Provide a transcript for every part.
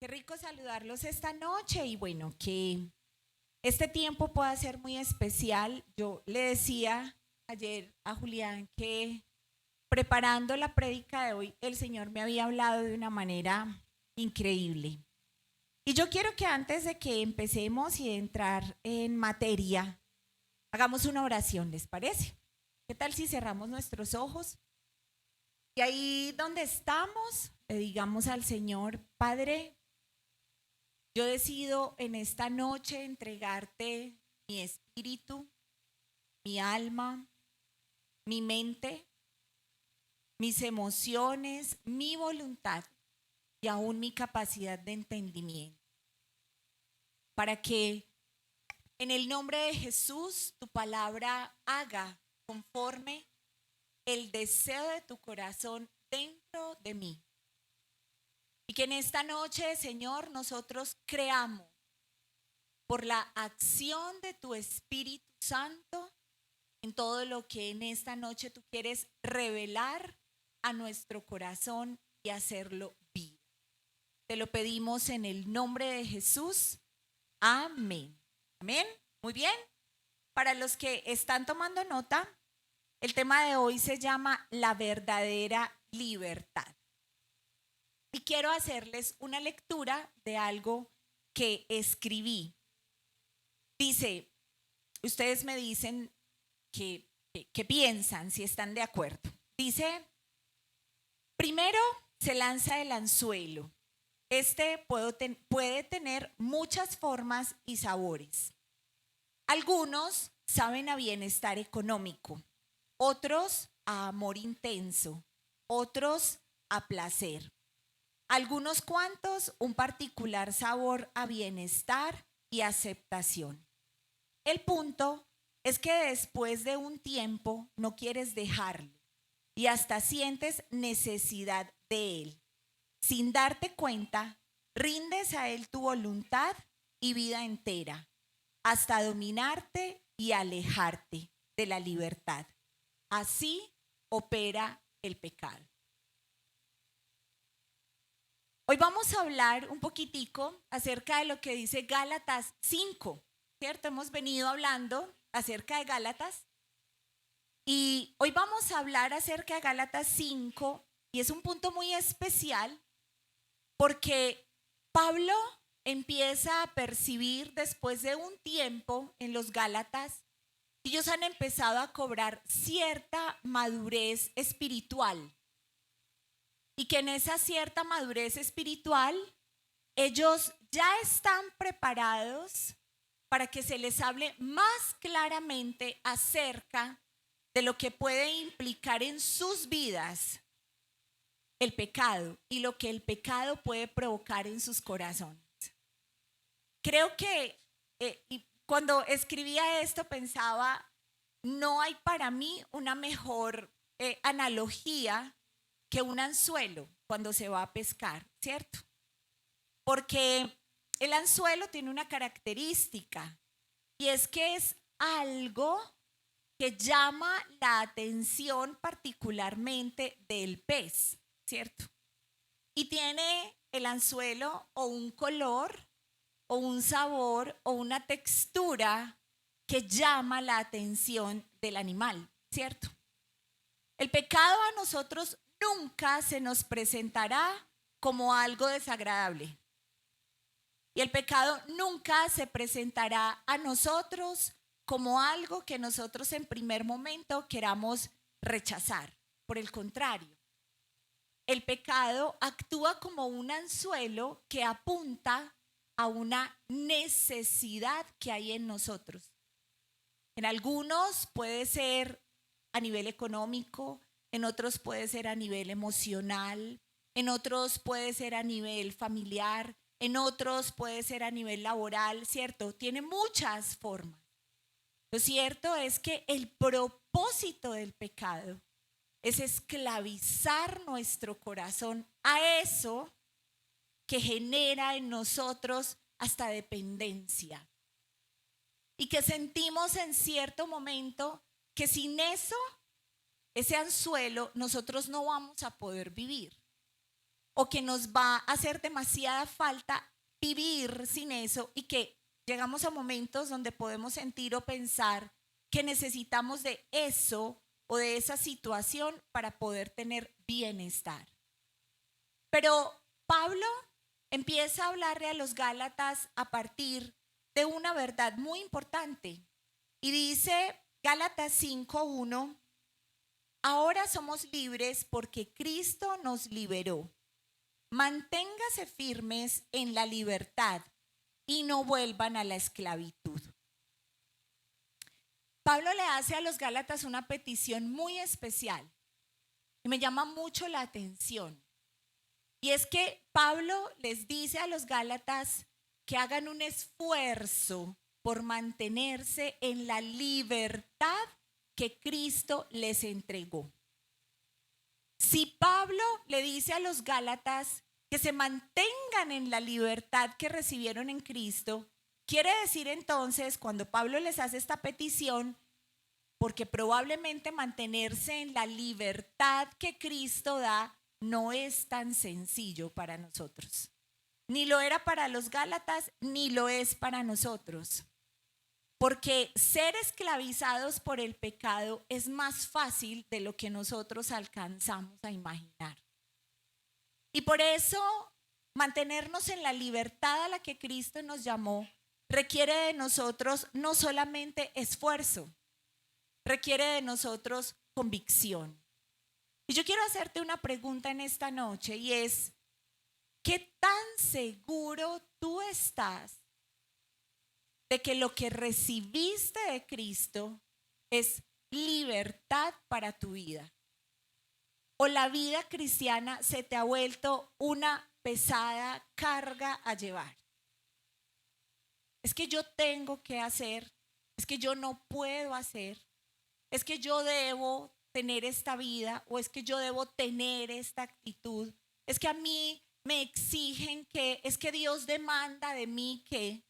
Qué rico saludarlos esta noche y bueno, que este tiempo pueda ser muy especial. Yo le decía ayer a Julián que preparando la prédica de hoy, el Señor me había hablado de una manera increíble. Y yo quiero que antes de que empecemos y de entrar en materia, hagamos una oración, ¿les parece? ¿Qué tal si cerramos nuestros ojos? Y ahí donde estamos, le digamos al Señor, Padre, yo decido en esta noche entregarte mi espíritu, mi alma, mi mente, mis emociones, mi voluntad y aún mi capacidad de entendimiento. Para que en el nombre de Jesús tu palabra haga conforme el deseo de tu corazón dentro de mí. Y que en esta noche, Señor, nosotros creamos por la acción de tu Espíritu Santo en todo lo que en esta noche tú quieres revelar a nuestro corazón y hacerlo vida. Te lo pedimos en el nombre de Jesús. Amén. Amén. Muy bien. Para los que están tomando nota, el tema de hoy se llama la verdadera libertad. Y quiero hacerles una lectura de algo que escribí. Dice, ustedes me dicen que piensan, si están de acuerdo. Dice, primero se lanza el anzuelo. Este puede tener muchas formas y sabores. Algunos saben a bienestar económico, otros a amor intenso, otros a placer. Algunos cuantos un particular sabor a bienestar y aceptación. El punto es que después de un tiempo no quieres dejarlo y hasta sientes necesidad de él. Sin darte cuenta, rindes a él tu voluntad y vida entera, hasta dominarte y alejarte de la libertad. Así opera el pecado. Hoy vamos a hablar un poquitico acerca de lo que dice Gálatas 5, ¿cierto? Hemos venido hablando acerca de Gálatas y hoy vamos a hablar acerca de Gálatas 5 y es un punto muy especial porque Pablo empieza a percibir después de un tiempo en los Gálatas que ellos han empezado a cobrar cierta madurez espiritual. Y que en esa cierta madurez espiritual, ellos ya están preparados para que se les hable más claramente acerca de lo que puede implicar en sus vidas el pecado y lo que el pecado puede provocar en sus corazones. Creo que cuando escribía esto pensaba, no hay para mí una mejor analogía que un anzuelo cuando se va a pescar, ¿cierto? Porque el anzuelo tiene una característica y es que es algo que llama la atención particularmente del pez, ¿cierto? Y tiene el anzuelo o un color o un sabor o una textura que llama la atención del animal, ¿cierto? El pecado a nosotros nunca se nos presentará como algo desagradable. Y el pecado nunca se presentará a nosotros como algo que nosotros en primer momento queramos rechazar. Por el contrario, el pecado actúa como un anzuelo que apunta a una necesidad que hay en nosotros. En algunos puede ser a nivel económico, en otros puede ser a nivel emocional, en otros puede ser a nivel familiar, en otros puede ser a nivel laboral, ¿cierto? Tiene muchas formas. Lo cierto es que el propósito del pecado es esclavizar nuestro corazón a eso que genera en nosotros hasta dependencia. Y que sentimos en cierto momento que sin eso, ese anzuelo, nosotros no vamos a poder vivir. o que nos va a hacer demasiada falta vivir sin eso y que llegamos a momentos donde podemos sentir o pensar que necesitamos de eso o de esa situación para poder tener bienestar. Pero Pablo empieza a hablarle a los Gálatas a partir de una verdad muy importante. Y dice Gálatas 5:1, ahora somos libres porque Cristo nos liberó. Manténgase firmes en la libertad y no vuelvan a la esclavitud. Pablo le hace a los Gálatas una petición muy especial y me llama mucho la atención. Y es que Pablo les dice a los Gálatas que hagan un esfuerzo por mantenerse en la libertad que Cristo les entregó. Si Pablo le dice a los Gálatas que se mantengan en la libertad que recibieron en Cristo, quiere decir entonces, cuando Pablo les hace esta petición, porque probablemente mantenerse en la libertad que Cristo da no es tan sencillo para nosotros. Ni lo era para los Gálatas, ni lo es para nosotros. Porque ser esclavizados por el pecado es más fácil de lo que nosotros alcanzamos a imaginar. Y por eso mantenernos en la libertad a la que Cristo nos llamó requiere de nosotros no solamente esfuerzo, requiere de nosotros convicción. Y yo quiero hacerte una pregunta en esta noche y es, ¿qué tan seguro tú estás de que lo que recibiste de Cristo es libertad para tu vida? ¿O la vida cristiana se te ha vuelto una pesada carga a llevar? Es que yo tengo que hacer, es que yo no puedo hacer, es que yo debo tener esta vida o es que yo debo tener esta actitud, es que a mí me exigen que, es que Dios demanda de mí que.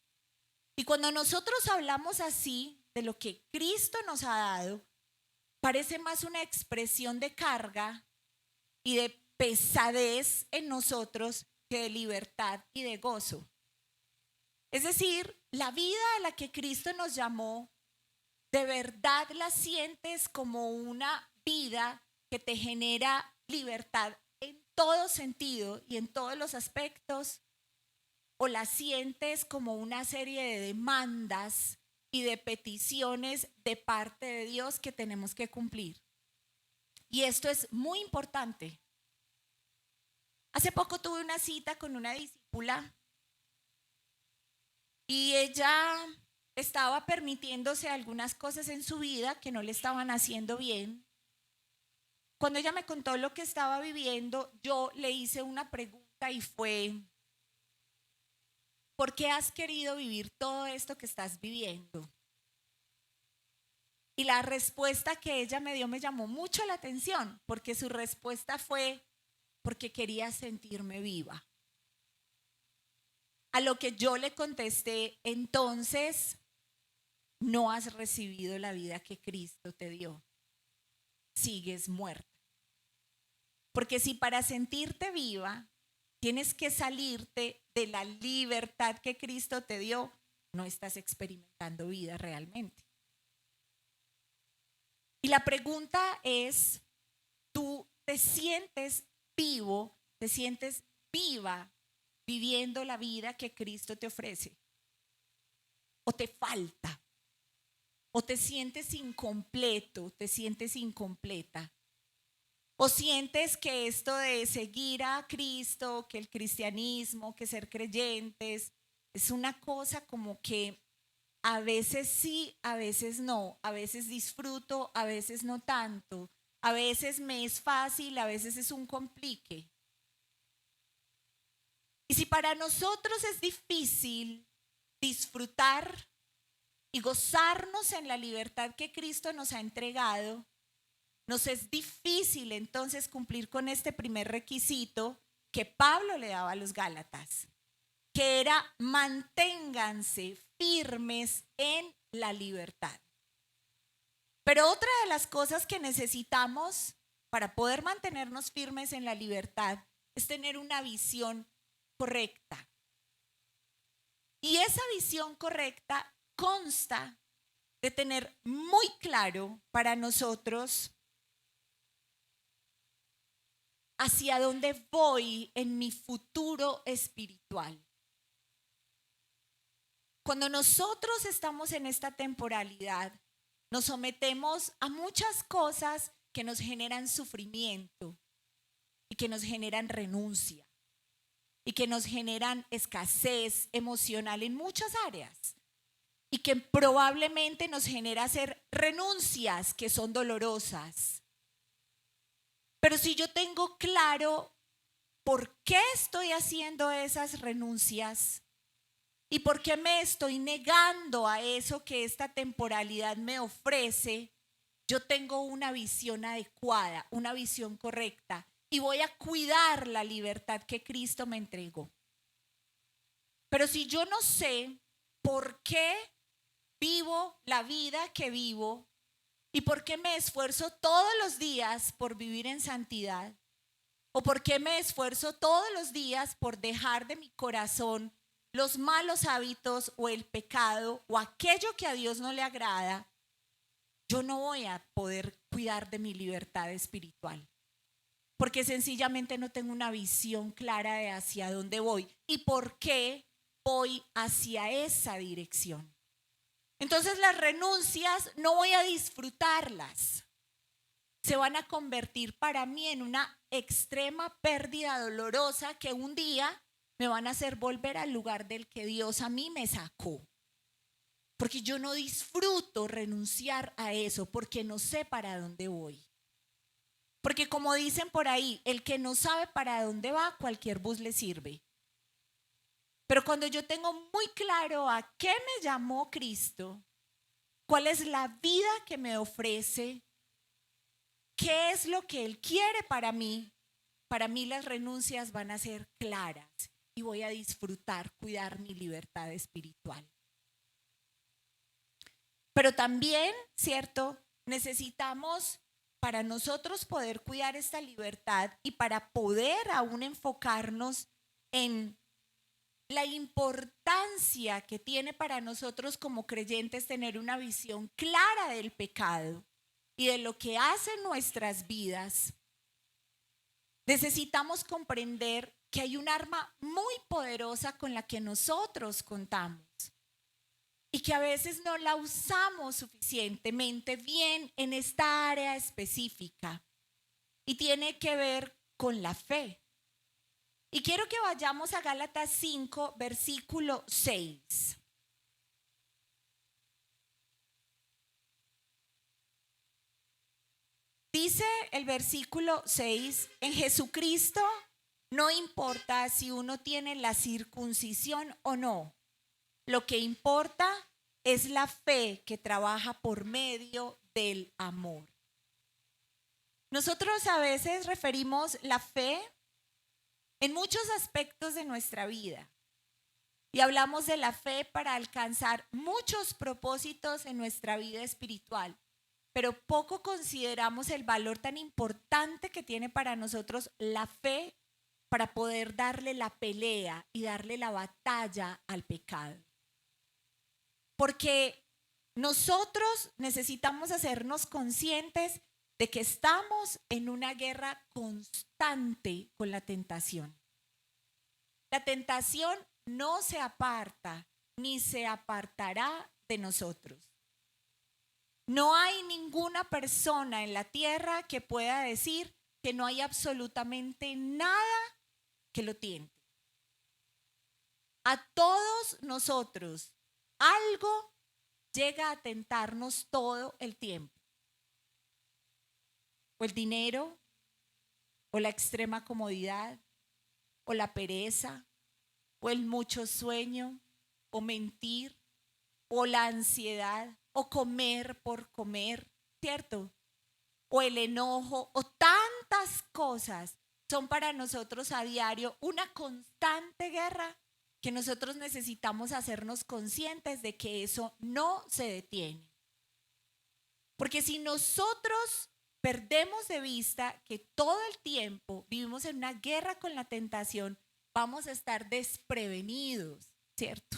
Y cuando nosotros hablamos así de lo que Cristo nos ha dado, parece más una expresión de carga y de pesadez en nosotros que de libertad y de gozo. Es decir, la vida a la que Cristo nos llamó, de verdad la sientes como una vida que te genera libertad en todo sentido y en todos los aspectos, o la sientes como una serie de demandas y de peticiones de parte de Dios que tenemos que cumplir. Y esto es muy importante. Hace poco tuve una cita con una discípula y ella estaba permitiéndose algunas cosas en su vida que no le estaban haciendo bien. Cuando ella me contó lo que estaba viviendo, yo le hice una pregunta y fue, ¿por qué has querido vivir todo esto que estás viviendo? Y la respuesta que ella me dio me llamó mucho la atención, porque su respuesta fue, porque quería sentirme viva. A lo que yo le contesté, entonces, no has recibido la vida que Cristo te dio. Sigues muerta. Porque si para sentirte viva tienes que salirte de la libertad que Cristo te dio, no estás experimentando vida realmente. Y la pregunta es, ¿tú te sientes vivo, te sientes viva viviendo la vida que Cristo te ofrece? ¿O te falta? ¿O te sientes incompleto, te sientes incompleta? ¿O sientes que esto de seguir a Cristo, que el cristianismo, que ser creyentes, es una cosa como que a veces sí, a veces no, a veces disfruto, a veces no tanto, a veces me es fácil, a veces es un complique? Y si para nosotros es difícil disfrutar y gozarnos en la libertad que Cristo nos ha entregado, nos es difícil entonces cumplir con este primer requisito que Pablo le daba a los Gálatas, que era manténganse firmes en la libertad. Pero otra de las cosas que necesitamos para poder mantenernos firmes en la libertad es tener una visión correcta. Y esa visión correcta consta de tener muy claro para nosotros hacia dónde voy en mi futuro espiritual. Cuando nosotros estamos en esta temporalidad, nos sometemos a muchas cosas que nos generan sufrimiento y que nos generan renuncia y que nos generan escasez emocional en muchas áreas y que probablemente nos genera hacer renuncias que son dolorosas. Pero si yo tengo claro por qué estoy haciendo esas renuncias y por qué me estoy negando a eso que esta temporalidad me ofrece, yo tengo una visión adecuada, una visión correcta y voy a cuidar la libertad que Cristo me entregó. Pero si yo no sé por qué vivo la vida que vivo y por qué me esfuerzo todos los días por vivir en santidad, o por qué me esfuerzo todos los días por dejar de mi corazón los malos hábitos o el pecado o aquello que a Dios no le agrada, yo no voy a poder cuidar de mi libertad espiritual. Porque sencillamente no tengo una visión clara de hacia dónde voy y por qué voy hacia esa dirección. Entonces las renuncias no voy a disfrutarlas. Se van a convertir para mí en una extrema pérdida dolorosa que un día me van a hacer volver al lugar del que Dios a mí me sacó. Porque yo no disfruto renunciar a eso porque no sé para dónde voy. Porque como dicen por ahí, el que no sabe para dónde va, cualquier bus le sirve. Pero cuando yo tengo muy claro a qué me llamó Cristo, cuál es la vida que me ofrece, qué es lo que Él quiere para mí las renuncias van a ser claras y voy a disfrutar, cuidar mi libertad espiritual. Pero también, ¿cierto? Necesitamos, para nosotros poder cuidar esta libertad y para poder aún enfocarnos en la importancia que tiene para nosotros como creyentes tener una visión clara del pecado y de lo que hace en nuestras vidas, necesitamos comprender que hay un arma muy poderosa con la que nosotros contamos y que a veces no la usamos suficientemente bien en esta área específica y tiene que ver con la fe. Y quiero que vayamos a Gálatas 5, versículo 6. Dice el versículo 6, en Jesucristo no importa si uno tiene la circuncisión o no. Lo que importa es la fe que trabaja por medio del amor. Nosotros a veces referimos la fe en muchos aspectos de nuestra vida y hablamos de la fe para alcanzar muchos propósitos en nuestra vida espiritual, pero poco consideramos el valor tan importante que tiene para nosotros la fe para poder darle la pelea y darle la batalla al pecado. Porque nosotros necesitamos hacernos conscientes de que estamos en una guerra constante con la tentación. La tentación no se aparta ni se apartará de nosotros. No hay ninguna persona en la tierra que pueda decir que no hay absolutamente nada que lo tiente. A todos nosotros algo llega a tentarnos todo el tiempo. O el dinero, o la extrema comodidad, o la pereza, o el mucho sueño, o mentir, o la ansiedad, o comer por comer, ¿cierto? O el enojo, o tantas cosas son para nosotros a diario una constante guerra que nosotros necesitamos hacernos conscientes de que eso no se detiene. Porque si nosotros perdemos de vista que todo el tiempo vivimos en una guerra con la tentación, vamos a estar desprevenidos, ¿cierto?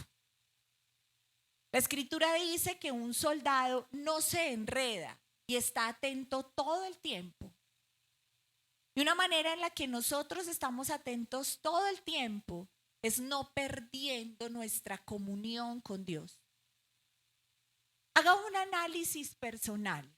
La escritura dice que un soldado no se enreda y está atento todo el tiempo. Y una manera en la que nosotros estamos atentos todo el tiempo es no perdiendo nuestra comunión con Dios. Haga un análisis personal.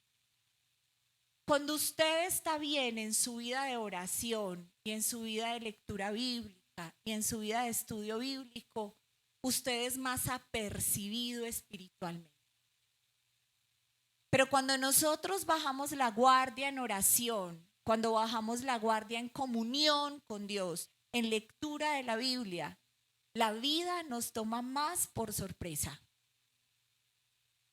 Cuando usted está bien en su vida de oración y en su vida de lectura bíblica y en su vida de estudio bíblico, usted es más apercibido espiritualmente. Pero cuando nosotros bajamos la guardia en oración, cuando bajamos la guardia en comunión con Dios, en lectura de la Biblia, la vida nos toma más por sorpresa.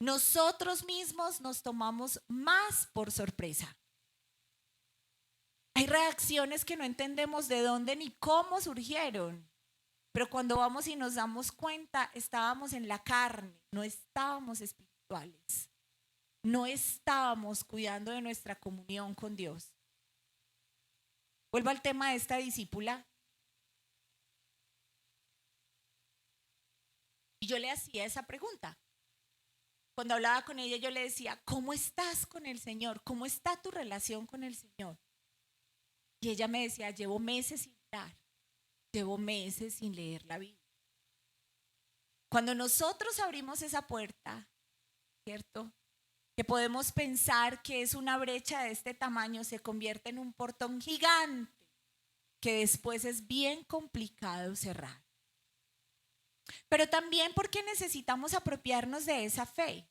Nosotros mismos nos tomamos más por sorpresa. Hay reacciones que no entendemos de dónde ni cómo surgieron, pero cuando vamos y nos damos cuenta, estábamos en la carne, no estábamos espirituales, no estábamos cuidando de nuestra comunión con Dios. Vuelvo al tema de esta discípula. Y yo le hacía esa pregunta. Cuando hablaba con ella, yo le decía, ¿cómo estás con el Señor? ¿Cómo está tu relación con el Señor? Y ella me decía, llevo meses sin orar, llevo meses sin leer la Biblia. Cuando nosotros abrimos esa puerta, ¿cierto? Que podemos pensar que es una brecha de este tamaño, se convierte en un portón gigante que después es bien complicado cerrar. Pero también porque necesitamos apropiarnos de esa fe,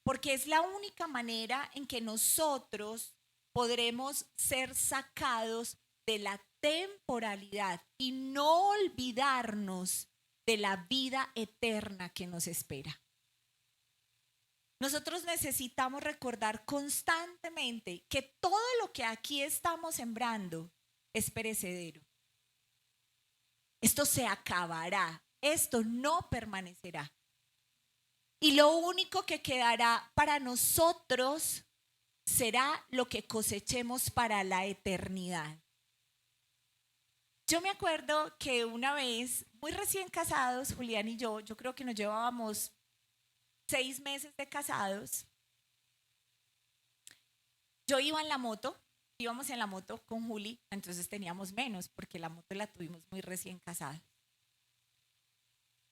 porque es la única manera en que nosotros podremos ser sacados de la temporalidad y no olvidarnos de la vida eterna que nos espera. Nosotros necesitamos recordar constantemente que todo lo que aquí estamos sembrando es perecedero. Esto se acabará, esto no permanecerá. Y lo único que quedará para nosotros será lo que cosechemos para la eternidad. Yo me acuerdo que una vez, muy recién casados, Julián y yo creo que nos llevábamos 6 meses de casados. Yo iba en la moto, íbamos en la moto con Juli, entonces teníamos menos porque la moto la tuvimos muy recién casados.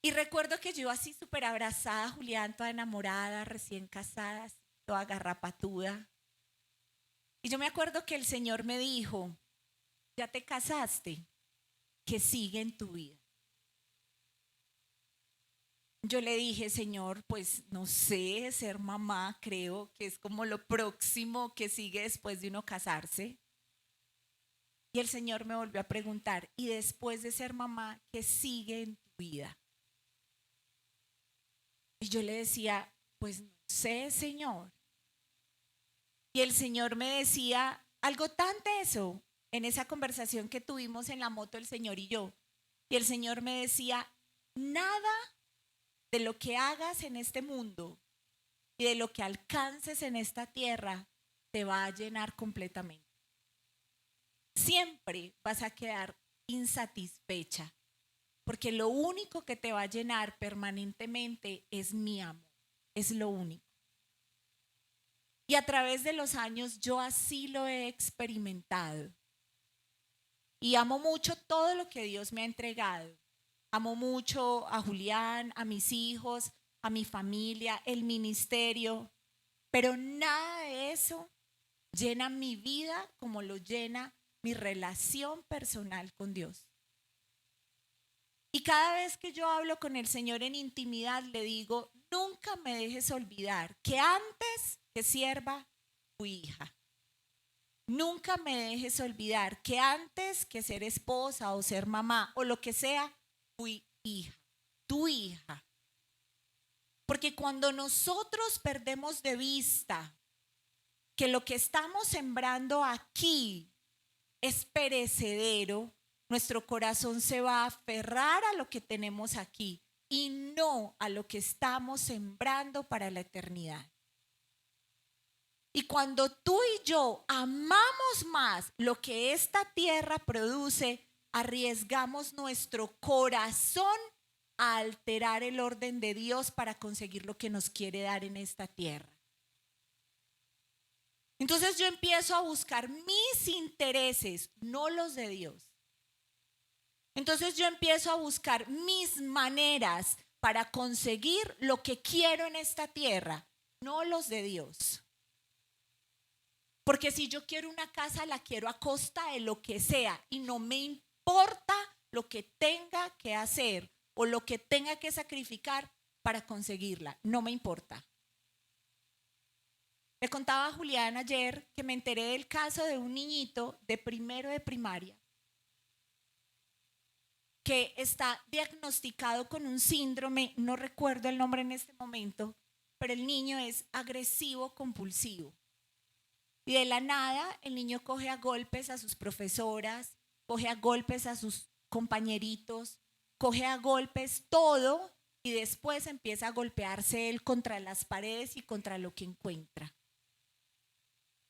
Y recuerdo que yo iba así súper abrazada a Julián, toda enamorada, recién casada, toda garrapatuda. Y yo me acuerdo que el Señor me dijo, ya te casaste, ¿qué sigue en tu vida? Yo le dije, Señor, pues no sé, ser mamá, creo que es como lo próximo que sigue después de uno casarse. Y el Señor me volvió a preguntar, ¿y después de ser mamá, qué sigue en tu vida? Y yo le decía, pues no sé, Señor. Y el Señor me decía algo tan teso en esa conversación que tuvimos en la moto el Señor y yo. Y el Señor me decía, nada de lo que hagas en este mundo y de lo que alcances en esta tierra te va a llenar completamente. Siempre vas a quedar insatisfecha, porque lo único que te va a llenar permanentemente es mi amor, es lo único. Y a través de los años yo así lo he experimentado. Y amo mucho todo lo que Dios me ha entregado. Amo mucho a Julián, a mis hijos, a mi familia, el ministerio, pero nada de eso llena mi vida como lo llena mi relación personal con Dios. Y cada vez que yo hablo con el Señor en intimidad, le digo, nunca me dejes olvidar que antes que sierva, fui hija. Nunca me dejes olvidar que antes que ser esposa o ser mamá o lo que sea, fui hija, tu hija. Porque cuando nosotros perdemos de vista que lo que estamos sembrando aquí es perecedero, nuestro corazón se va a aferrar a lo que tenemos aquí y no a lo que estamos sembrando para la eternidad. Y cuando tú y yo amamos más lo que esta tierra produce, arriesgamos nuestro corazón a alterar el orden de Dios para conseguir lo que nos quiere dar en esta tierra. Entonces yo empiezo a buscar mis intereses, no los de Dios. Entonces yo empiezo a buscar mis maneras para conseguir lo que quiero en esta tierra, no los de Dios. Porque si yo quiero una casa, la quiero a costa de lo que sea y no me importa lo que tenga que hacer o lo que tenga que sacrificar para conseguirla. No me importa. Le contaba a Julián ayer que me enteré del caso de un niñito de primero de primaria que está diagnosticado con un síndrome, no recuerdo el nombre en este momento, pero el niño es agresivo compulsivo. Y de la nada el niño coge a golpes a sus profesoras, coge a golpes a sus compañeritos, coge a golpes todo y después empieza a golpearse él contra las paredes y contra lo que encuentra.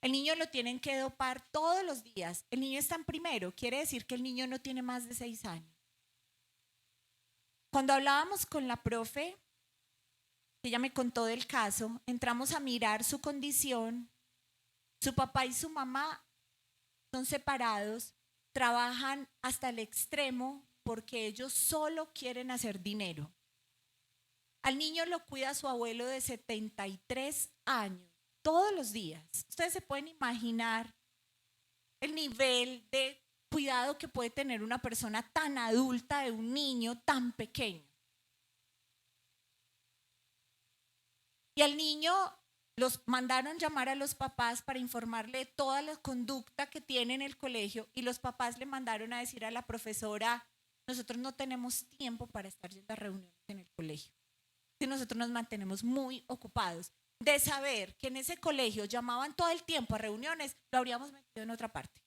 El niño lo tienen que dopar todos los días. El niño está en primero, quiere decir que el niño no tiene más de 6 años. Cuando hablábamos con la profe, ella me contó del caso, entramos a mirar su condición. Su papá y su mamá son separados, trabajan hasta el extremo porque ellos solo quieren hacer dinero. Al niño lo cuida su abuelo de 73 años, todos los días. Ustedes se pueden imaginar el nivel de cuidado que puede tener una persona tan adulta de un niño tan pequeño. Y al niño los mandaron llamar a los papás para informarle de toda la conducta que tiene en el colegio y los papás le mandaron a decir a la profesora, nosotros no tenemos tiempo para estar yendo a reuniones en el colegio. Y nosotros nos mantenemos muy ocupados de saber que en ese colegio llamaban todo el tiempo a reuniones, lo habríamos metido en otra parte.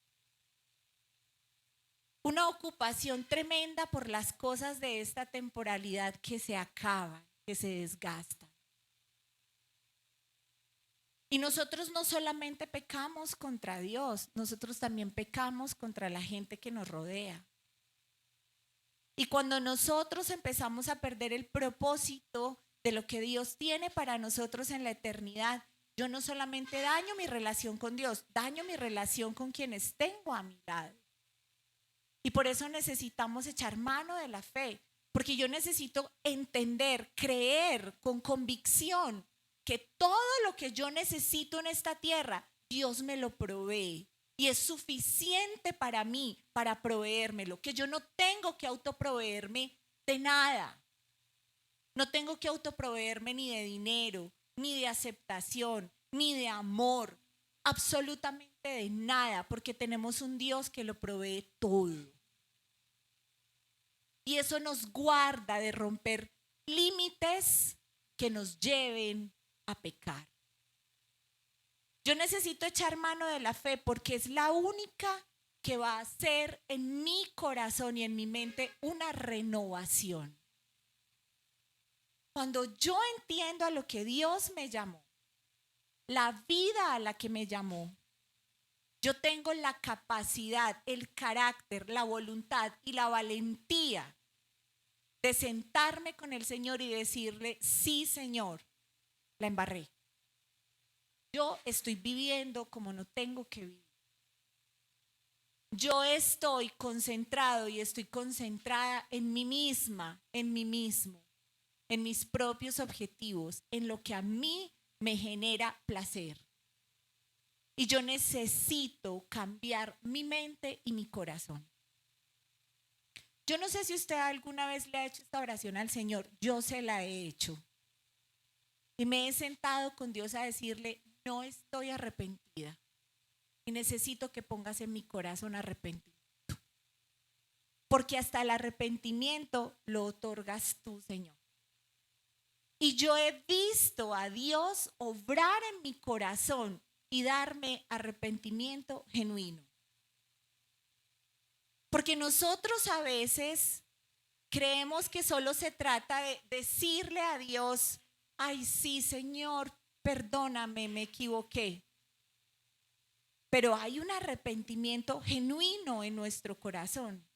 Una ocupación tremenda por las cosas de esta temporalidad que se acaban, que se desgastan. Y nosotros no solamente pecamos contra Dios, nosotros también pecamos contra la gente que nos rodea. Y cuando nosotros empezamos a perder el propósito de lo que Dios tiene para nosotros en la eternidad, yo no solamente daño mi relación con Dios, daño mi relación con quienes tengo a mi lado. Y por eso necesitamos echar mano de la fe, porque yo necesito entender, creer con convicción que todo lo que yo necesito en esta tierra, Dios me lo provee. Y es suficiente para mí, para proveérmelo, que yo no tengo que autoproveerme de nada. No tengo que autoproveerme ni de dinero, ni de aceptación, ni de amor, absolutamente de nada, porque tenemos un Dios que lo provee todo. Y eso nos guarda de romper límites que nos lleven a pecar. Yo necesito echar mano de la fe porque es la única que va a hacer en mi corazón y en mi mente una renovación. Cuando yo entiendo a lo que Dios me llamó, la vida a la que me llamó, yo tengo la capacidad, el carácter, la voluntad y la valentía de sentarme con el Señor y decirle, sí, Señor, la embarré. Yo estoy viviendo como no tengo que vivir. Yo estoy concentrado y estoy concentrada en mí misma, en mí mismo, en mis propios objetivos, en lo que a mí me genera placer. Y yo necesito cambiar mi mente y mi corazón. Yo no sé si usted alguna vez le ha hecho esta oración al Señor. Yo se la he hecho. Y me he sentado con Dios a decirle, no estoy arrepentida. Y necesito que pongas en mi corazón arrepentimiento. Porque hasta el arrepentimiento lo otorgas tú, Señor. Y yo he visto a Dios obrar en mi corazón y darme arrepentimiento genuino. Porque nosotros a veces creemos que solo se trata de decirle a Dios, ay sí, Señor, perdóname, me equivoqué. pero hay un arrepentimiento genuino en nuestro corazón.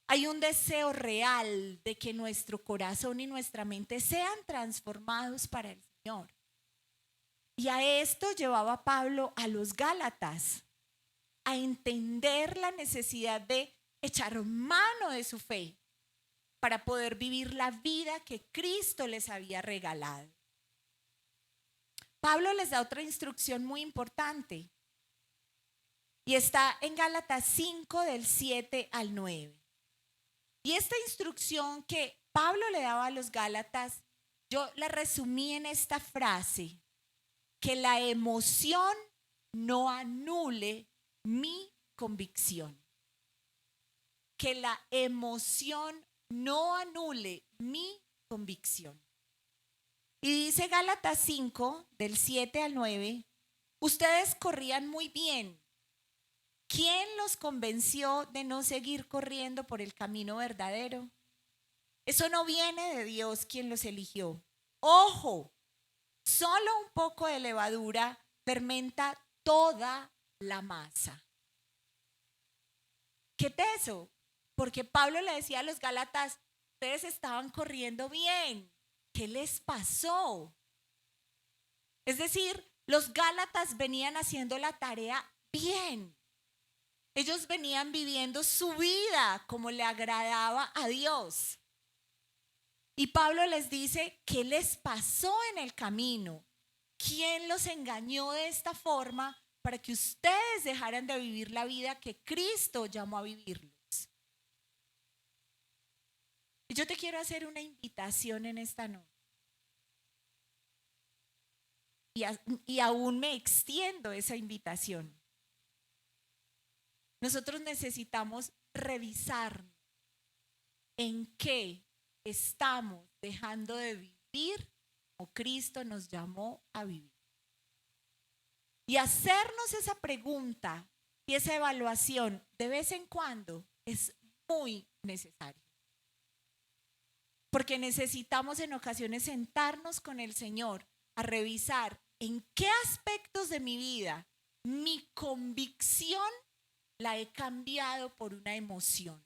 Hay un deseo real de que nuestro corazón y nuestra mente sean transformados para el Señor. Y a esto llevaba Pablo a los Gálatas, a entender la necesidad de echar mano de su fe para poder vivir la vida que Cristo les había regalado. Pablo les da otra instrucción muy importante y está en Gálatas 5 del 7 al 9. Y esta instrucción que Pablo le daba a los Gálatas, yo la resumí en esta frase: que la emoción no anule mi convicción. Que la emoción no anule mi convicción. Y dice Gálatas 5, del 7 al 9, ustedes corrían muy bien. ¿Quién los convenció de no seguir corriendo por el camino verdadero? Eso no viene de Dios quien los eligió. ¡Ojo! Solo un poco de levadura fermenta toda la masa. ¿Qué teso? Porque Pablo le decía a los Gálatas, ustedes estaban corriendo bien. ¿Qué les pasó? Es decir, los Gálatas venían haciendo la tarea bien. Ellos venían viviendo su vida como le agradaba a Dios. Y Pablo les dice, ¿qué les pasó en el camino? ¿Quién los engañó de esta forma para que ustedes dejaran de vivir la vida que Cristo llamó a vivirlos? Y yo te quiero hacer una invitación en esta noche. Y aún me extiendo esa invitación. Nosotros necesitamos revisar en qué estamos dejando de vivir como Cristo nos llamó a vivir. Y hacernos esa pregunta y esa evaluación de vez en cuando es muy necesario. Porque necesitamos en ocasiones sentarnos con el Señor a revisar en qué aspectos de mi vida mi convicción la he cambiado por una emoción.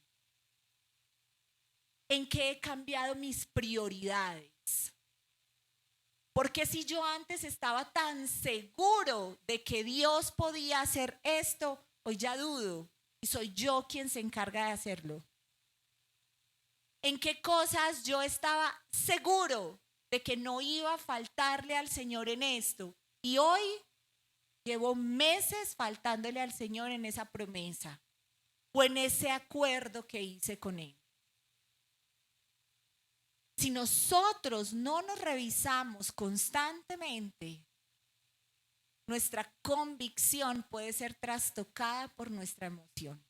En qué he cambiado mis prioridades. Porque si yo antes estaba tan seguro de que Dios podía hacer esto, hoy ya dudo y soy yo quien se encarga de hacerlo. En qué cosas yo estaba seguro de que no iba a faltarle al Señor en esto. Y hoy llevo meses faltándole al Señor en esa promesa o en ese acuerdo que hice con Él. Si nosotros no nos revisamos constantemente, nuestra convicción puede ser trastocada por nuestra emoción.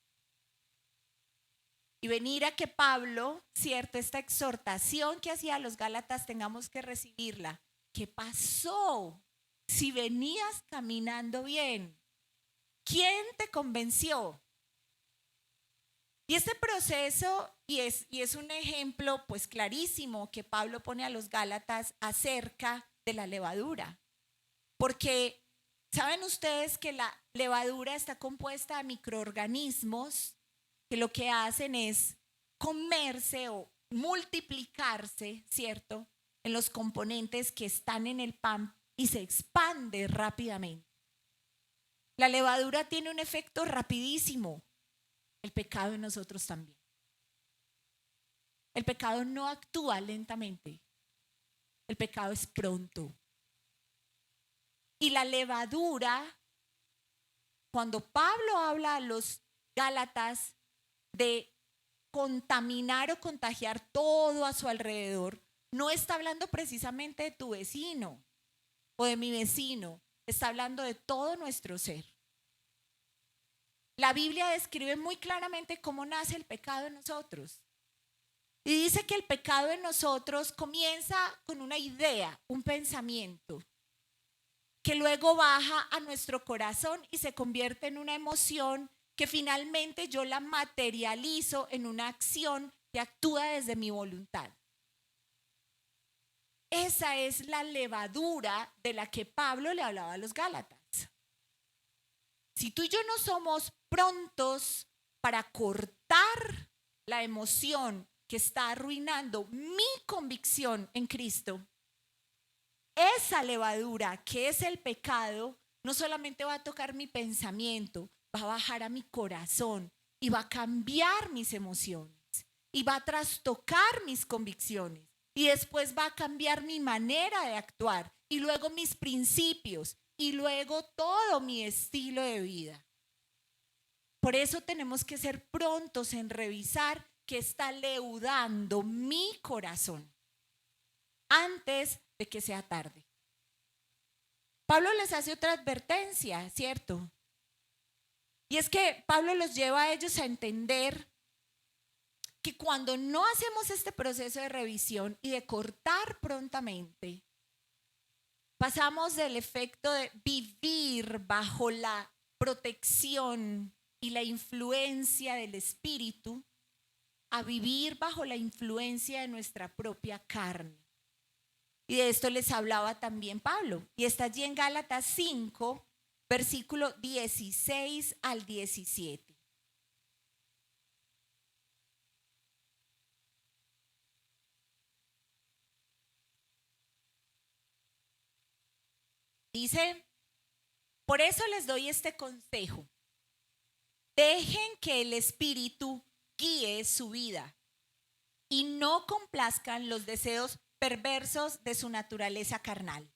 Y venir a que Pablo, cierto, esta exhortación que hacía a los Gálatas, tengamos que recibirla. ¿Qué pasó? Si venías caminando bien, ¿quién te convenció? Y este proceso, y es un ejemplo pues clarísimo que Pablo pone a los Gálatas acerca de la levadura. Porque ¿saben ustedes que la levadura está compuesta de microorganismos que lo que hacen es comerse o multiplicarse, ¿cierto?, en los componentes que están en el pan y se expande rápidamente. La levadura tiene un efecto rapidísimo. El pecado en nosotros también. El pecado no actúa lentamente. El pecado es pronto. Y la levadura, cuando Pablo habla a los Gálatas de contaminar o contagiar todo a su alrededor, no está hablando precisamente de tu vecino o de mi vecino, está hablando de todo nuestro ser. La Biblia describe muy claramente cómo nace el pecado en nosotros. Y dice que el pecado en nosotros comienza con una idea, un pensamiento, que luego baja a nuestro corazón y se convierte en una emoción que finalmente yo la materializo en una acción que actúa desde mi voluntad. Esa es la levadura de la que Pablo le hablaba a los Gálatas. Si tú y yo no somos prontos para cortar la emoción que está arruinando mi convicción en Cristo, esa levadura que es el pecado no solamente va a tocar mi pensamiento, va a bajar a mi corazón y va a cambiar mis emociones y va a trastocar mis convicciones y después va a cambiar mi manera de actuar y luego mis principios y luego todo mi estilo de vida. Por eso tenemos que ser prontos en revisar qué está leudando mi corazón antes de que sea tarde. Pablo les hace otra advertencia, ¿cierto? Y es que Pablo los lleva a ellos a entender que cuando no hacemos este proceso de revisión y de cortar prontamente, pasamos del efecto de vivir bajo la protección y la influencia del Espíritu a vivir bajo la influencia de nuestra propia carne. Y de esto les hablaba también Pablo. Y está allí en Gálatas 5, versículo 16 al 17. Dice, por eso les doy este consejo. Dejen que el Espíritu guíe su vida y no complazcan los deseos perversos de su naturaleza carnal.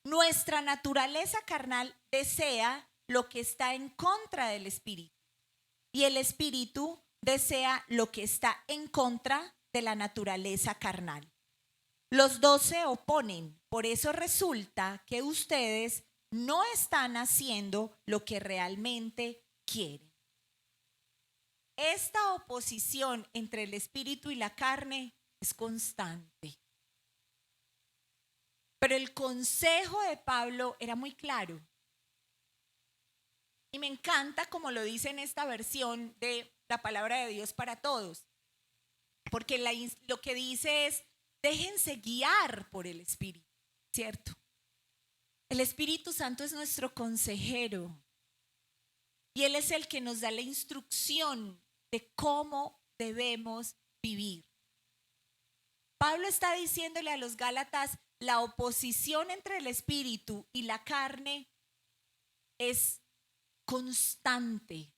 Nuestra naturaleza carnal desea lo que está en contra del Espíritu y el Espíritu desea lo que está en contra de la naturaleza carnal. Los dos se oponen, por eso resulta que ustedes no están haciendo lo que realmente quieren. Esta oposición entre el espíritu y la carne es constante. Pero el consejo de Pablo era muy claro. Y me encanta como lo dice en esta versión de la palabra de Dios para todos. Porque lo que dice es, déjense guiar por el Espíritu, ¿cierto? El Espíritu Santo es nuestro consejero. Y Él es el que nos da la instrucción de cómo debemos vivir. Pablo está diciéndole a los Gálatas, la oposición entre el Espíritu y la carne es constante.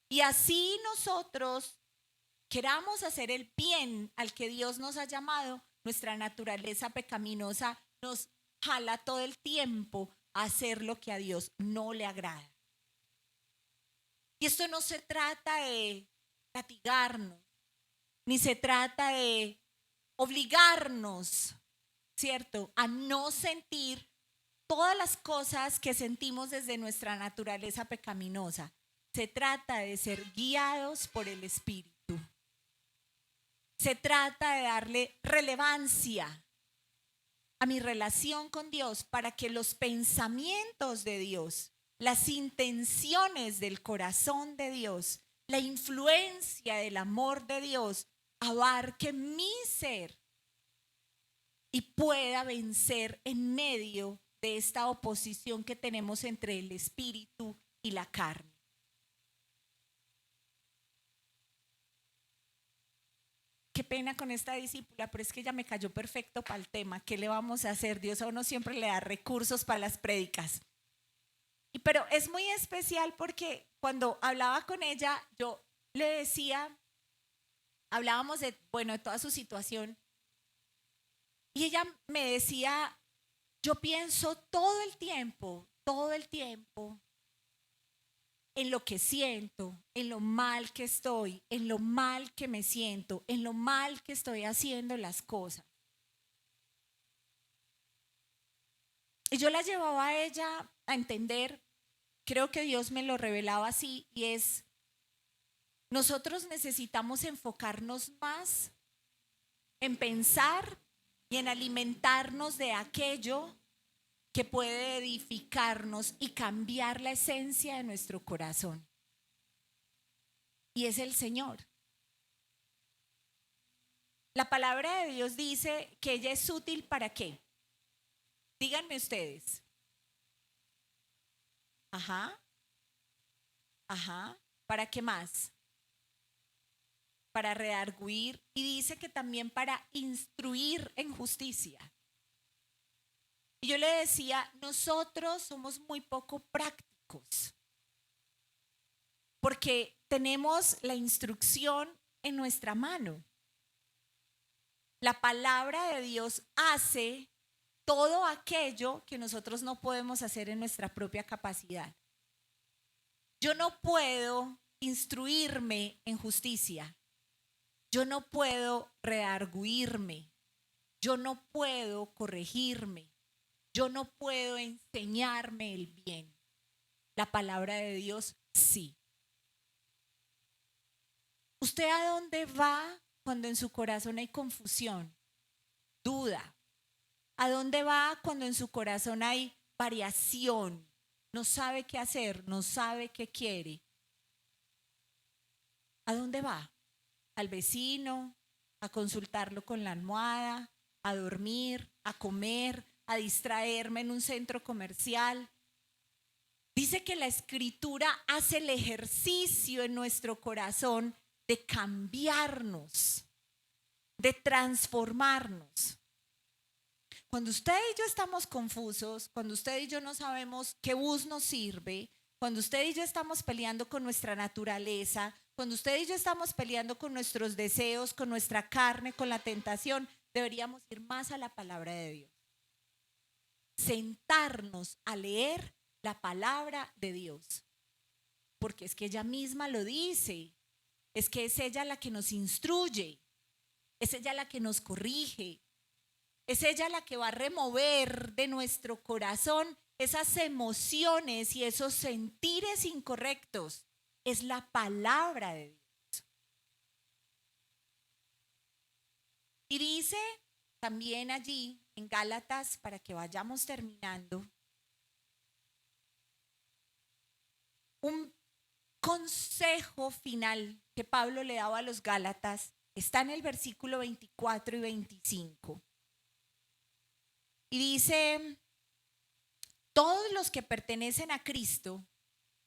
Y así nosotros queramos hacer el bien al que Dios nos ha llamado, nuestra naturaleza pecaminosa nos jala todo el tiempo a hacer lo que a Dios no le agrada. Y esto no se trata de latigarnos, ni se trata de obligarnos, ¿cierto?, a no sentir todas las cosas que sentimos desde nuestra naturaleza pecaminosa. Se trata de ser guiados por el Espíritu. Se trata de darle relevancia a mi relación con Dios para que los pensamientos de Dios, las intenciones del corazón de Dios, la influencia del amor de Dios abarque mi ser y pueda vencer en medio de esta oposición que tenemos entre el espíritu y la carne. Qué pena con esta discípula, pero es que ella me cayó perfecto para el tema. ¿Qué le vamos a hacer? Dios a uno siempre le da recursos para las prédicas. Pero es muy especial porque cuando hablaba con ella, yo le decía, hablábamos de toda su situación. Y ella me decía, yo pienso todo el tiempo, en lo que siento, en lo mal que estoy, en lo mal que me siento, en lo mal que estoy haciendo las cosas. Y yo la llevaba a ella a entender, creo que Dios me lo revelaba así, y es, nosotros necesitamos enfocarnos más en pensar y en alimentarnos de aquello que puede edificarnos y cambiar la esencia de nuestro corazón. Y es el Señor. La palabra de Dios dice que ella es útil ¿para qué? Díganme ustedes. Ajá, ajá. ¿Para qué más? Para redarguir y dice que también para instruir en justicia. Y yo le decía, nosotros somos muy poco prácticos porque tenemos la instrucción en nuestra mano. La palabra de Dios hace todo aquello que nosotros no podemos hacer en nuestra propia capacidad. Yo no puedo instruirme en justicia. Yo no puedo redarguirme. Yo no puedo corregirme. Yo no puedo enseñarme el bien. La palabra de Dios sí. ¿Usted a dónde va cuando en su corazón hay confusión, duda? ¿A dónde va cuando en su corazón hay variación? No sabe qué hacer, no sabe qué quiere. ¿A dónde va? ¿Al vecino? ¿A consultarlo con la almohada? ¿A dormir? ¿A comer? ¿A distraerme en un centro comercial? Dice que la escritura hace el ejercicio en nuestro corazón de cambiarnos, de transformarnos. Cuando usted y yo estamos confusos, cuando usted y yo no sabemos qué bus nos sirve, cuando usted y yo estamos peleando con nuestra naturaleza, cuando usted y yo estamos peleando con nuestros deseos, con nuestra carne, con la tentación, deberíamos ir más a la palabra de Dios. Sentarnos a leer la palabra de Dios. Porque es que ella misma lo dice. Es que es ella la que nos instruye. Es ella la que nos corrige. Es ella la que va a remover de nuestro corazón esas emociones y esos sentires incorrectos. Es la palabra de Dios. Y dice también allí en Gálatas, para que vayamos terminando, un consejo final que Pablo le daba a los Gálatas está en el versículo 24 y 25. Y dice, todos los que pertenecen a Cristo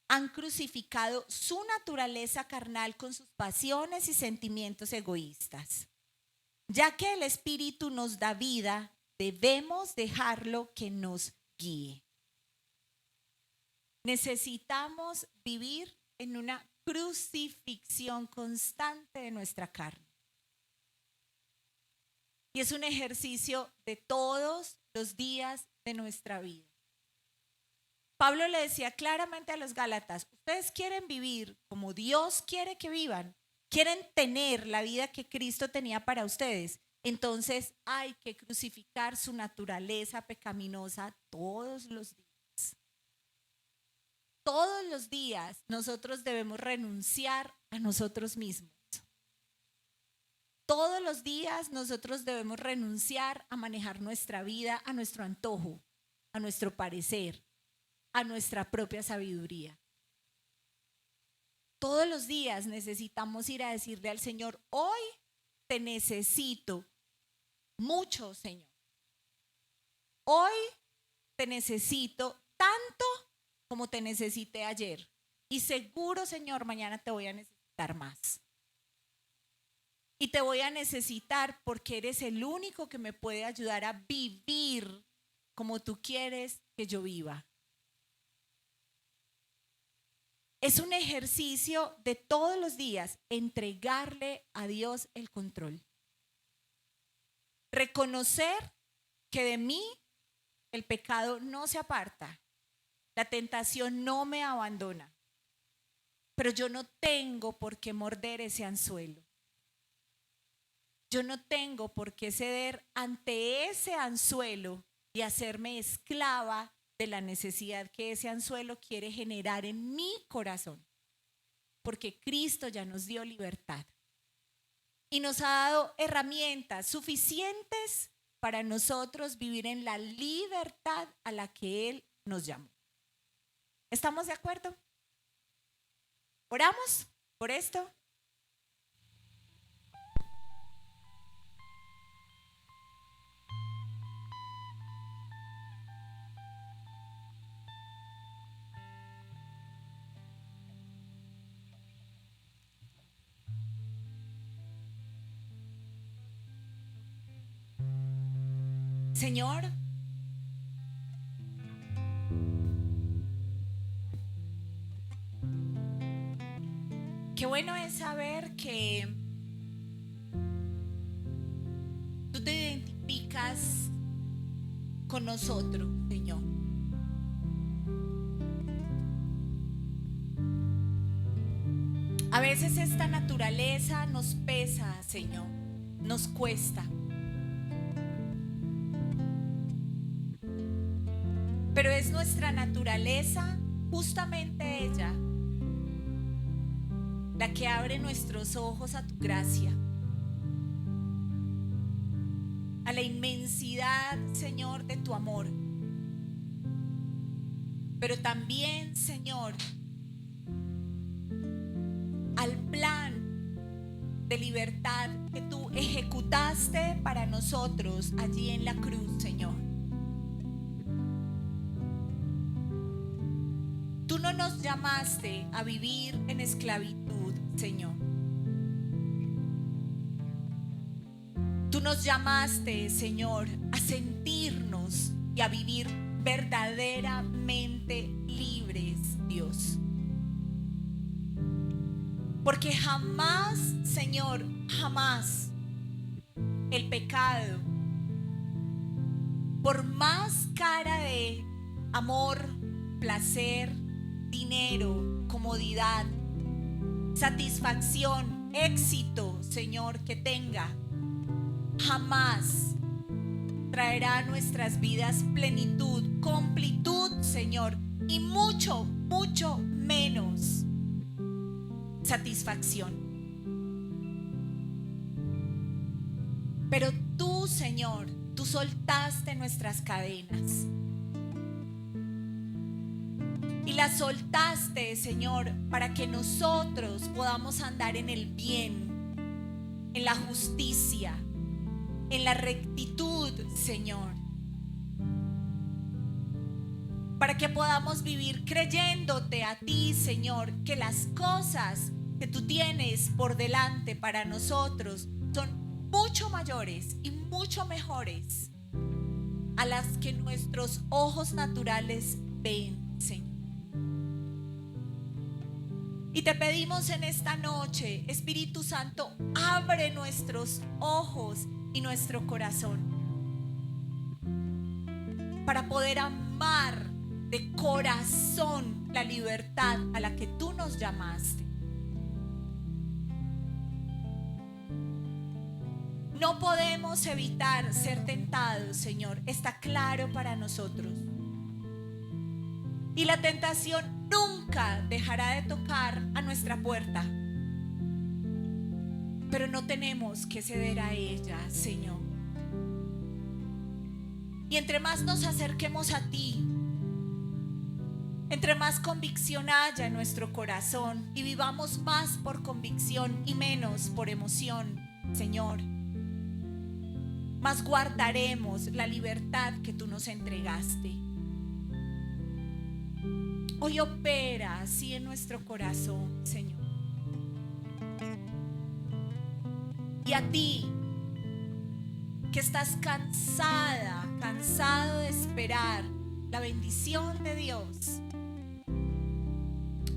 han crucificado su naturaleza carnal con sus pasiones y sentimientos egoístas. Ya que el Espíritu nos da vida, debemos dejarlo que nos guíe. Necesitamos vivir en una crucifixión constante de nuestra carne. Y es un ejercicio de todos los días de nuestra vida. Pablo le decía claramente a los Gálatas, ustedes quieren vivir como Dios quiere que vivan, quieren tener la vida que Cristo tenía para ustedes, entonces hay que crucificar su naturaleza pecaminosa todos los días. Todos los días nosotros debemos renunciar a nosotros mismos. Todos los días nosotros debemos renunciar a manejar nuestra vida a nuestro antojo, a nuestro parecer, a nuestra propia sabiduría. Todos los días necesitamos ir a decirle al Señor, hoy te necesito mucho, Señor. Hoy te necesito tanto como te necesité ayer. Y seguro, Señor, mañana te voy a necesitar más. Y te voy a necesitar porque eres el único que me puede ayudar a vivir como tú quieres que yo viva. Es un ejercicio de todos los días entregarle a Dios el control. Reconocer que de mí el pecado no se aparta, la tentación no me abandona, pero yo no tengo por qué morder ese anzuelo. Yo no tengo por qué ceder ante ese anzuelo y hacerme esclava de la necesidad que ese anzuelo quiere generar en mi corazón. Porque Cristo ya nos dio libertad y nos ha dado herramientas suficientes para nosotros vivir en la libertad a la que Él nos llamó. ¿Estamos de acuerdo? ¿Oramos por esto? Señor, qué bueno es saber que tú te identificas con nosotros, Señor. A veces esta naturaleza nos pesa, Señor, nos cuesta. Pero es nuestra naturaleza, justamente ella, la que abre nuestros ojos a tu gracia, a la inmensidad, Señor, de tu amor. Pero también, Señor, al plan de libertad que tú ejecutaste para nosotros allí en la cruz, Señor. Tú no nos llamaste a vivir en esclavitud, Señor. Tú nos llamaste, Señor, a sentirnos y a vivir verdaderamente libres, Dios. Porque jamás, Señor, jamás el pecado, por más cara de amor, placer, dinero, comodidad, satisfacción, éxito, Señor, que tenga, jamás traerá a nuestras vidas plenitud, completud, Señor, y mucho, mucho menos satisfacción. Pero tú, Señor, tú soltaste nuestras cadenas. Y las soltaste, Señor, para que nosotros podamos andar en el bien, en la justicia, en la rectitud, Señor. Para que podamos vivir creyéndote a ti, Señor, que las cosas que tú tienes por delante para nosotros son mucho mayores y mucho mejores a las que nuestros ojos naturales ven, Señor. Y te pedimos en esta noche, Espíritu Santo, abre nuestros ojos y nuestro corazón para poder amar de corazón la libertad a la que tú nos llamaste. No podemos evitar ser tentados, Señor, está claro para nosotros. Y la tentación nunca dejará de tocar a nuestra puerta. Pero no tenemos que ceder a ella, Señor. Y entre más nos acerquemos a ti, entre más convicción haya en nuestro corazón y vivamos más por convicción y menos por emoción, Señor, más guardaremos la libertad que tú nos entregaste. Hoy opera así en nuestro corazón, Señor. Y a ti, que estás cansado de esperar la bendición de Dios,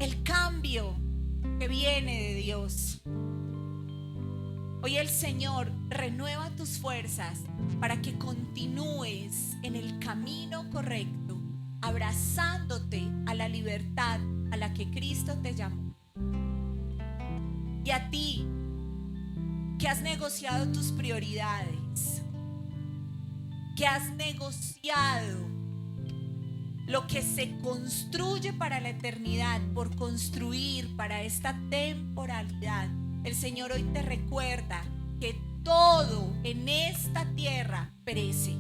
el cambio que viene de Dios. Hoy el Señor renueva tus fuerzas para que continúes en el camino correcto, abrazándote a la libertad a la que Cristo te llamó. Y a ti, que has negociado tus prioridades, que has negociado lo que se construye para la eternidad por construir para esta temporalidad, el Señor hoy te recuerda que todo en esta tierra perece.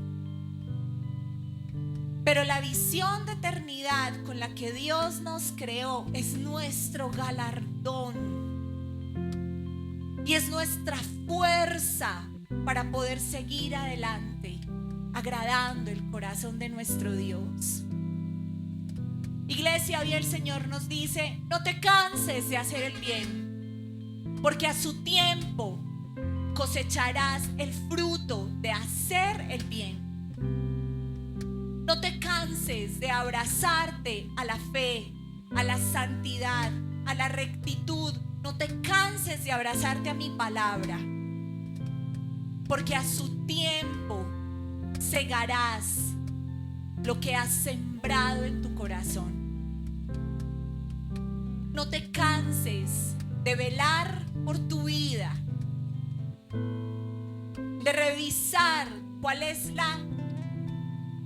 Pero la visión de eternidad con la que Dios nos creó es nuestro galardón y es nuestra fuerza para poder seguir adelante, agradando el corazón de nuestro Dios. Iglesia, hoy el Señor nos dice: no te canses de hacer el bien, porque a su tiempo cosecharás el fruto de hacer el bien. No te canses de abrazarte a la fe, a la santidad, a la rectitud. No te canses de abrazarte a mi palabra, porque a su tiempo segarás lo que has sembrado en tu corazón. No te canses de velar por tu vida, de revisar cuál es la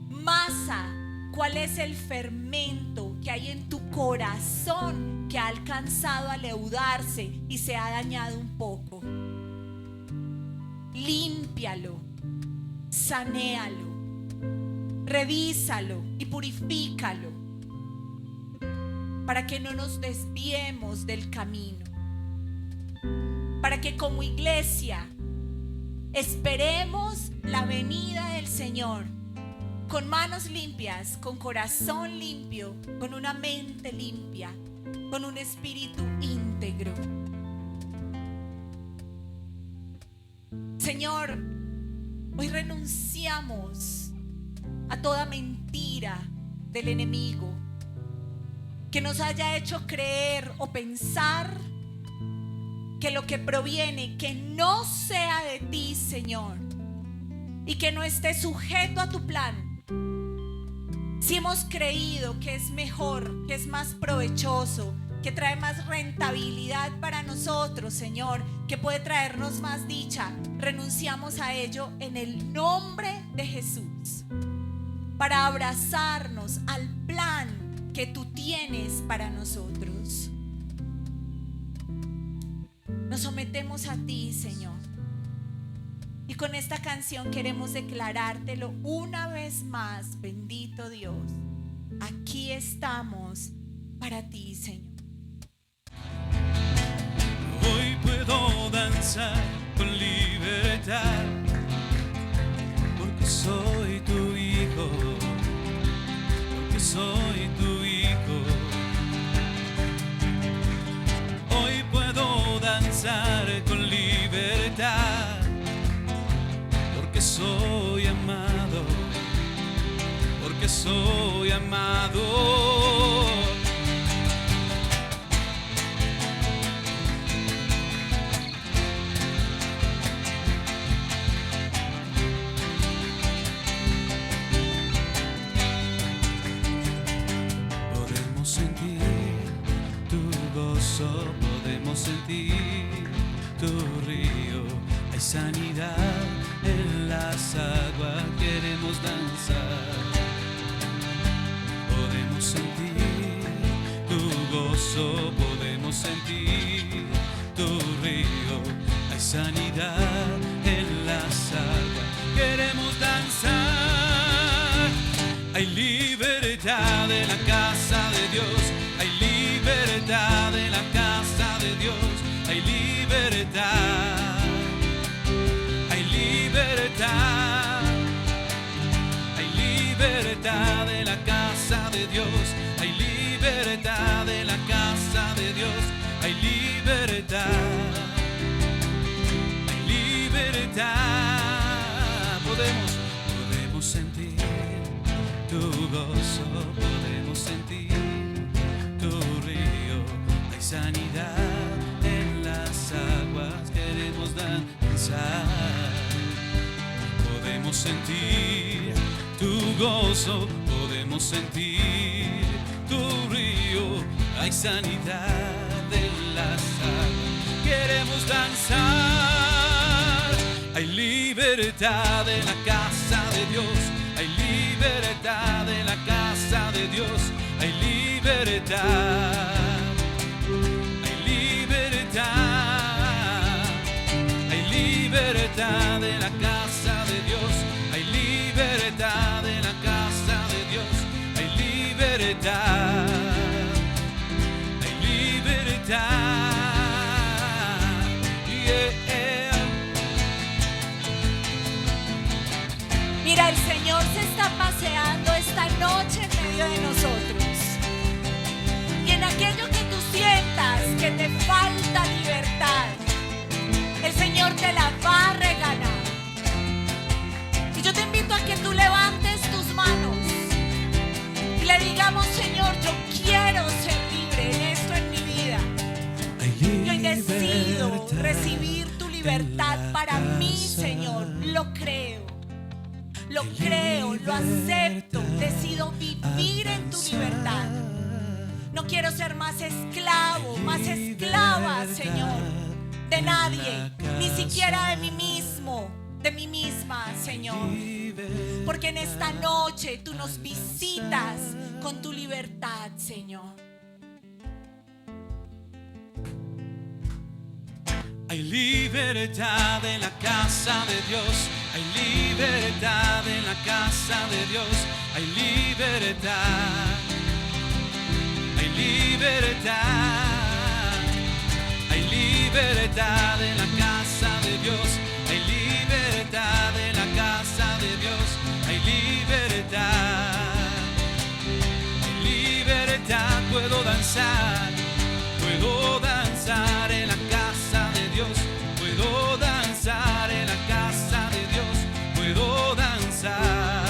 masa, cuál es el fermento que hay en tu corazón que ha alcanzado a leudarse y se ha dañado un poco. Límpialo, sanéalo, revísalo y purifícalo para que no nos desviemos del camino, para que como iglesia esperemos la venida del Señor con manos limpias, con corazón limpio, con una mente limpia, con un espíritu íntegro. Señor, hoy renunciamos a toda mentira del enemigo que nos haya hecho creer o pensar que lo que proviene, que no sea de ti, Señor, y que no esté sujeto a tu plan. Si hemos creído que es mejor, que es más provechoso, que trae más rentabilidad para nosotros, Señor, que puede traernos más dicha, renunciamos a ello en el nombre de Jesús, para abrazarnos al plan que tú tienes para nosotros. Nos sometemos a ti, Señor, y con esta canción queremos declarártelo una vez más. Bendito Dios, aquí estamos para ti, Señor. Hoy puedo danzar con libertad, porque soy tu hijo, porque soy tu hijo. Hoy puedo danzar con libertad, porque soy amado, porque soy amado. Podemos sentir tu río, hay sanidad en las aguas, queremos danzar. Podemos sentir tu gozo, podemos sentir tu río, hay sanidad en las aguas, queremos danzar. Hay libertad en la casa de Dios, hay libertad en la casa de Dios, hay libertad, hay libertad, hay libertad en la casa de Dios, hay libertad en la casa de Dios, hay libertad, hay libertad. Podemos sentir tu gozo, podemos sentir tu río, hay sanidad en las aguas, queremos danzar. Podemos sentir tu gozo, podemos sentir tu río, hay sanidad en las aguas, queremos danzar. Hay libertad en la casa de Dios, hay libertad en la casa de Dios, hay libertad, hay libertad, hay libertad en la casa de Dios, hay libertad en la casa de Dios, hay libertad, hay libertad. Mira, el Señor se está paseando esta noche en medio de nosotros. Y en aquello que tú sientas que te falta libertad, el Señor te la va a regalar. Y yo te invito a que tú levantes libertad para mí, Señor. Lo creo, lo acepto. Decido vivir en tu libertad. No quiero ser más esclavo, más esclava, Señor, de nadie, ni siquiera de mí mismo, de mí misma, Señor. Porque en esta noche tú nos visitas con tu libertad, Señor. Hay libertad en la casa de Dios. Hay libertad en la casa de Dios. Hay libertad. Hay libertad. Hay libertad en la casa de Dios. Hay libertad en la casa de Dios. Hay libertad. Hay libertad. Puedo danzar en la casa de Dios. Puedo danzar en la casa de Dios. Puedo danzar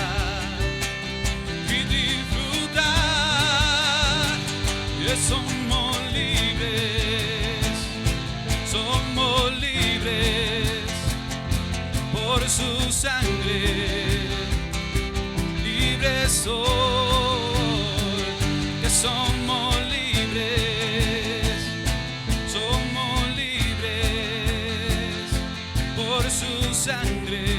y disfrutar. Somos libres por su sangre. Libres soy, que somos libres por su sangre.